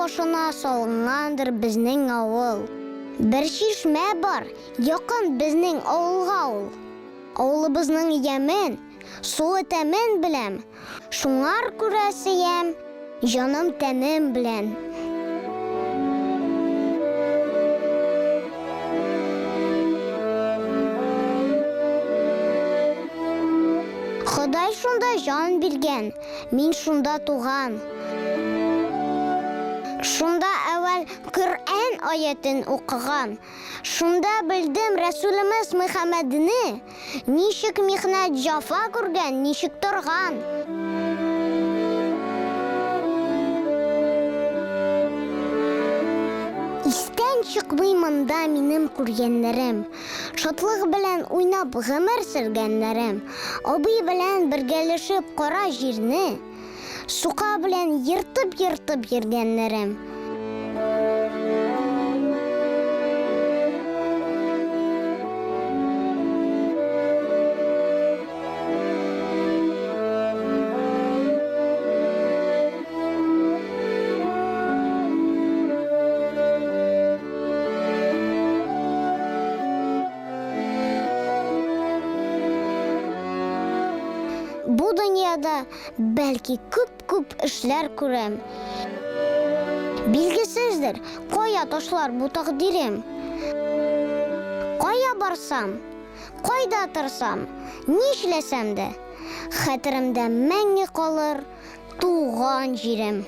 башына салынгандыр безнең авыл. Бер шишмә бар, якын безнең авылга ул. Авылыбызның ямен, суы тәмен беләм. Шуңар күрәсем, җаным тәнем белән. Ходай шунда жан биргән, мин шунда туган. Шунда әвәл Коръән аятын укыган. Шунда белдем Рәсүлебез Мөхәммәдне, ничек михнәт җафа күргән, ничек торган. Истән чыкмый монда минем күргәннәрем. Шатлык белән уйнап гомер сөргәннәрем. Абый белән бергәлешеп кара җирне, сука белән йыртып йөргәннәрем. Бу дөньяда бәлки күп эшләр күрәм. Билгесездер, кая ташлар бу тәкъдирем. Кая барсам, кайда торсам, нишләсәм дә, хәтеремдә мәңге калыр туган җирем.